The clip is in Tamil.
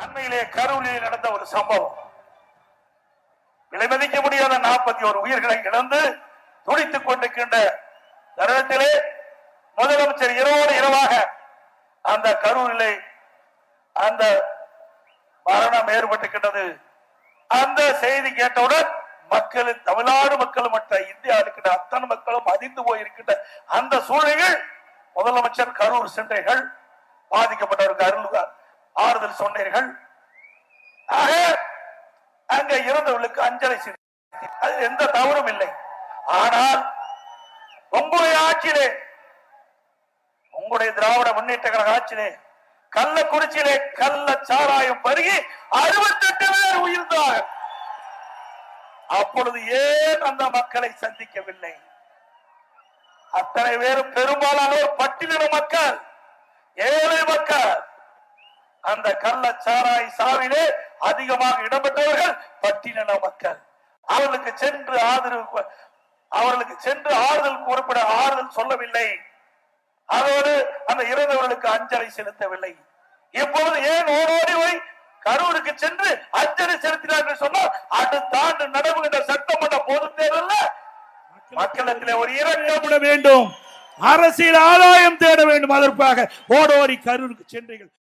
அண்மையிலே கரூரில் நடந்த ஒரு சம்பவம், விலைமதிக்க முடியாத 41 உயிர்களை இழந்து துடித்துக் கொண்டிருக்கின்ற தருணத்திலே முதலமைச்சர் இரவோடு இரவாக அந்த கரூரிலே அந்த மரணம் ஏற்பட்டிருக்கின்றது. அந்த செய்தி கேட்டவுடன் மக்கள், தமிழ்நாடு மக்கள் மற்ற இந்தியா இருக்கின்ற அத்தனை மக்களும் அதிர்ந்து போயிருக்கின்ற அந்த சூழலில் முதலமைச்சர் கரூர் சென்றீர்கள், பாதிக்கப்பட்டவருக்கு ஆறுதல் சொன்னீர்கள். ஆக அங்க இறந்தவர்களுக்கு அஞ்சலி செலுத்தி அது எந்த தவறும் இல்லை. ஆனால் உங்களுடைய ஆட்சியிலே, உங்களுடைய திராவிட முன்னேற்ற கழக ஆட்சியிலே கள்ளக்குறிச்சியிலே கள்ள சாராயம் பருகி 68 பேர் உயிர்ந்தார்கள். அப்பொழுது ஏன் அந்த மக்களை சந்திக்கவில்லை? அத்தனை பேரும் பெரும்பாலானோர் பட்டியலின மக்கள், ஏழை மக்கள். அந்த கள்ள சாராய் சாவிலே அதிகமாக இடம்பெற்றவர்கள் பட்டியலின மக்கள். அவர்களுக்கு சென்று ஆறுதல் கூறப்பட ஆறுதல் சொல்லவில்லை. அதோடு அந்த இறந்தவர்களுக்கு அஞ்சலி செலுத்தவில்லை. இப்பொழுது ஏன் ஓடோடி போய் கரூருக்கு சென்று அஞ்சலி செலுத்தினார் என்று சொன்னால், அடுத்த ஆண்டு நடைபெறுகின்ற சட்டமன்ற பொதுத் தேர்தலில் மக்களிடத்திலே ஒரு இறக்கப்பட வேண்டும், அரசியல் ஆதாயம் தேட வேண்டும். அதற்காக ஓடோடி கரூருக்கு சென்றீர்கள்.